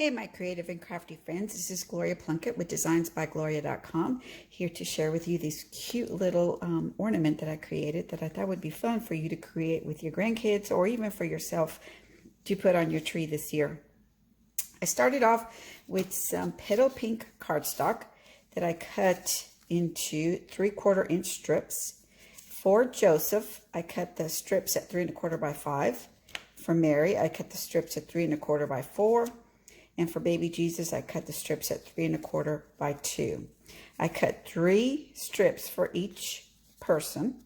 Hey, my creative and crafty friends, this is Gloria Plunkett with designsbygloria.com, here to share with you this cute little ornament that I created that I thought would be fun for you to create with your grandkids or even for yourself to put on your tree this year. I started off with some petal pink cardstock that I cut into 3/4 inch strips. For Joseph, I cut the strips at 3 1/4 by 5. For Mary, I cut the strips at 3 1/4 by 4. And for baby Jesus, I cut the strips at 3 1/4 by 2. I cut 3 strips for each person.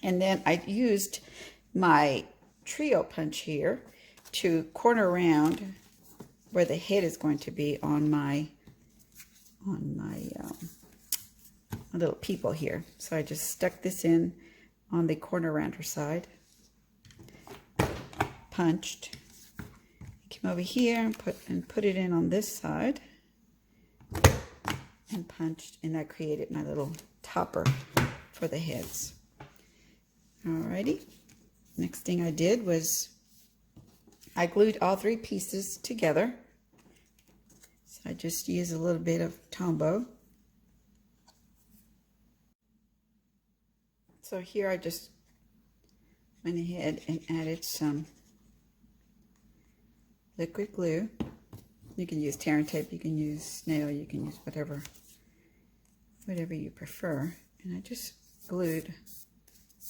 And then I used my trio punch here to corner around where the head is going to be on my little people here. So I just stuck this in on the corner around her side, punched, came over here and put it in on this side and punched, and that created my little topper for the heads. Alrighty, next thing I did was I glued all 3 pieces together. So I just used a little bit of Tombow. So here I just went ahead and added some liquid glue. You can use tear and tape, you can use snail, you can use whatever you prefer. And I just glued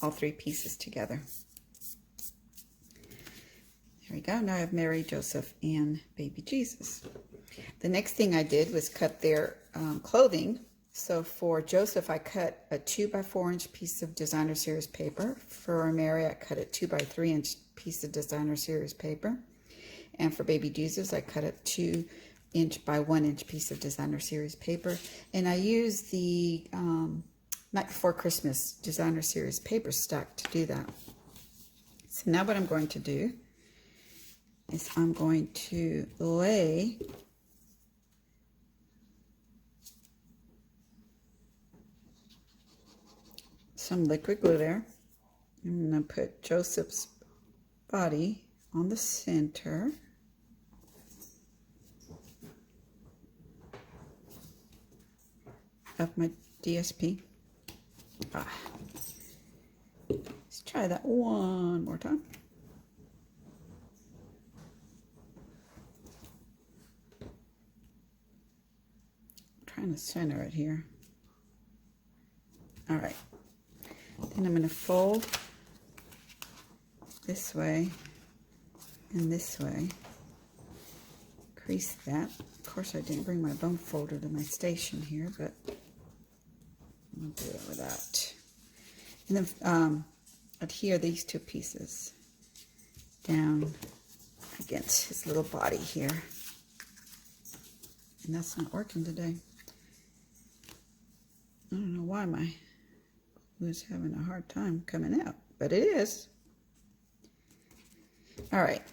all 3 pieces together. There we go. Now I have Mary, Joseph, and baby Jesus. The next thing I did was cut their clothing. So for Joseph, I cut a 2 by 4 inch piece of designer series paper. For Mary, I cut a 2 by 3 inch piece of designer series paper. And for baby Jesus, I cut a 2 inch by 1 inch piece of designer series paper. And I used the Night Before Christmas designer series paper stack to do that. So now what I'm going to do is I'm going to lay some liquid glue there. I'm going to put Joseph's body on the center. Of my DSP. Let's try that one more time. I'm trying to center it here. All right. Then I'm going to fold this way and this way. Crease that. Of course, I didn't bring my bone folder to my station here, but I'll do it with that. And then adhere these 2 pieces down against his little body here. And that's not working today. I don't know why my glue is having a hard time coming out, but it is. All right.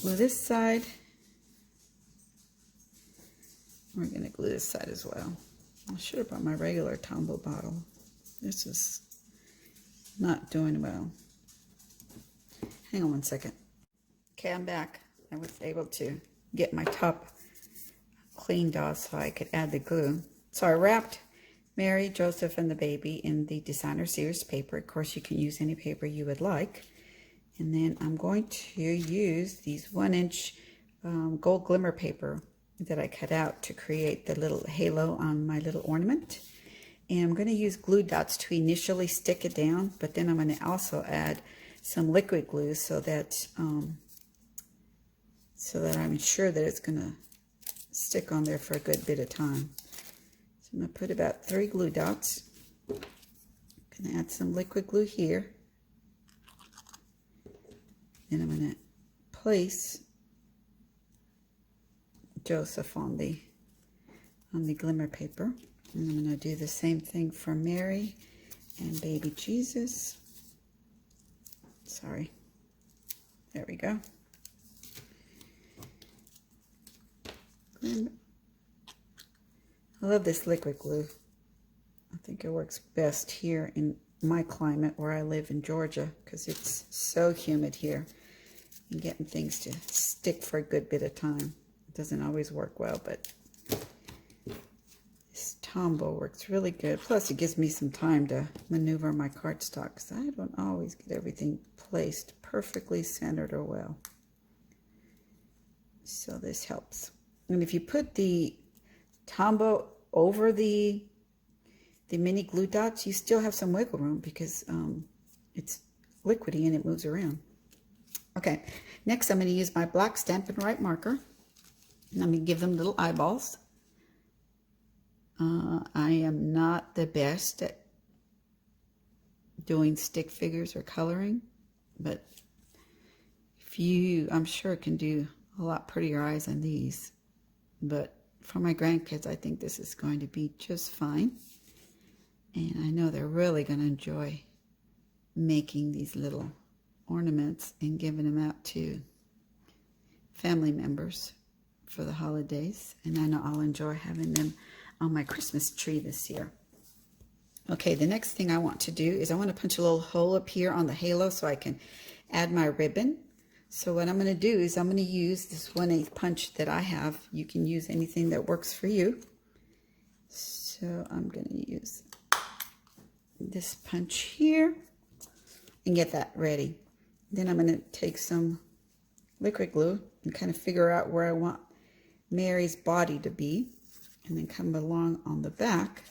Glue this side. We're going to glue this side as well. I should have brought my regular Tombow bottle. This is not doing well. Hang on one second. Okay, I'm back. I was able to get my top cleaned off so I could add the glue. So I wrapped Mary, Joseph, and the baby in the designer series paper. Of course, you can use any paper you would like. And then I'm going to use these 1 inch gold glimmer paper that I cut out to create the little halo on my little ornament. And I'm going to use glue dots to initially stick it down, but then I'm going to also add some liquid glue so that I'm sure that it's going to stick on there for a good bit of time. So I'm going to put about 3 glue dots. I'm going to add some liquid glue here. And I'm going to place Joseph on the glimmer paper. And I'm going to do the same thing for Mary and baby Jesus. Sorry. There we go. I love this liquid glue. I think it works best here in my climate where I live in Georgia, because it's so humid here. And getting things to stick for a good bit of time, it doesn't always work well, but this Tombow works really good. Plus, it gives me some time to maneuver my cardstock, because I don't always get everything placed perfectly centered or well. So this helps. And if you put the Tombow over the mini glue dots, you still have some wiggle room, because it's liquidy and it moves around. Okay, next I'm going to use my black Stampin' Write marker. And I'm going to give them little eyeballs. I am not the best at doing stick figures or coloring, but if you, I'm sure, can do a lot prettier eyes than these. But for my grandkids, I think this is going to be just fine. And I know they're really going to enjoy making these little ornaments and giving them out to family members for the holidays. And I know I'll enjoy having them on my Christmas tree this year. Okay, the next thing I want to do is I want to punch a little hole up here on the halo so I can add my ribbon. So what I'm going to do is I'm going to use this 1/8 punch that I have. You can use anything that works for you. So I'm going to use this punch here and get that ready. Then I'm going to take some liquid glue and kind of figure out where I want Mary's body to be, and then come along on the back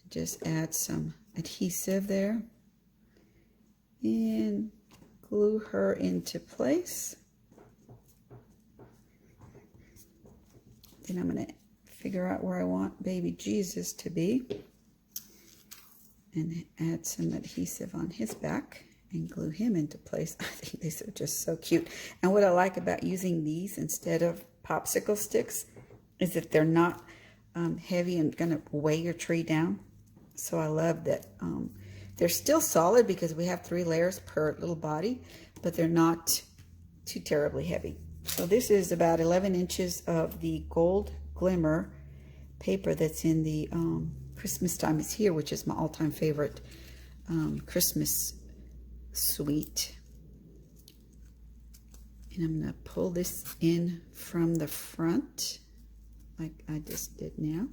and just add some adhesive there and glue her into place. Then I'm going to figure out where I want baby Jesus to be and add some adhesive on his back and glue him into place. I think these are just so cute. And what I like about using these instead of popsicle sticks is that they're not heavy and going to weigh your tree down. So I love that they're still solid because we have 3 layers per little body, but they're not too terribly heavy. So this is about 11 inches of the gold glimmer paper that's in the Christmas Time Is Here, which is my all-time favorite Christmas suite. And I'm going to pull this in from the front like I just did now.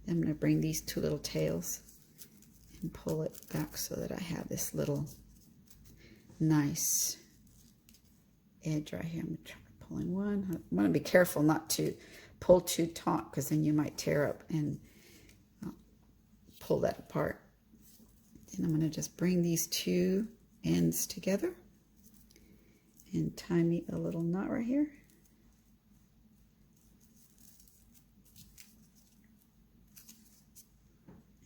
Then I'm going to bring these 2 little tails and pull it back so that I have this little nice edge right here. I'm going to try pulling one. I want to be careful not to pull too taut, because then you might tear up and pull that apart. And I'm going to just bring these 2 ends together and tie me a little knot right here.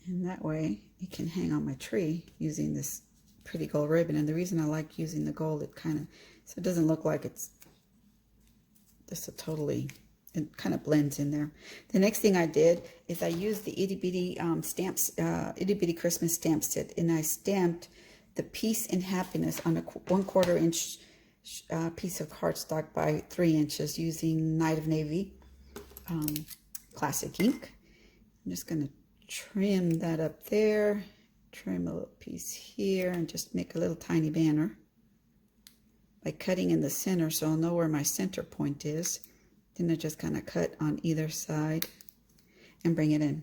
And that way it can hang on my tree using this pretty gold ribbon. And the reason I like using the gold, it kind of, so it doesn't look like it's just a totally, it kind of blends in there. The next thing I did is I used the itty bitty stamps, itty bitty Christmas stamp set, and I stamped the Peace and Happiness on a 1/4 inch piece of cardstock by 3 inches using Night of Navy classic ink. I'm just going to trim that up there, trim a little piece here, and just make a little tiny banner by cutting in the center so I'll know where my center point is. Then I just kind of cut on either side and bring it in.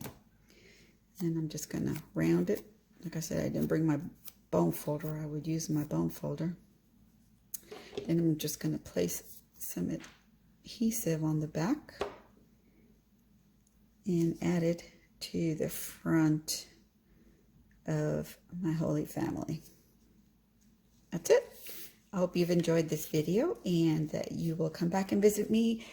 And I'm just going to round it. Like I said, I didn't bring my bone folder. I would use my bone folder. Then I'm just going to place some adhesive on the back and add it to the front of my Holy Family. That's it. I hope you've enjoyed this video and that you will come back and visit me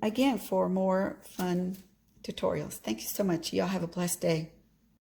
again for more fun tutorials. Thank you so much. Y'all have a blessed day.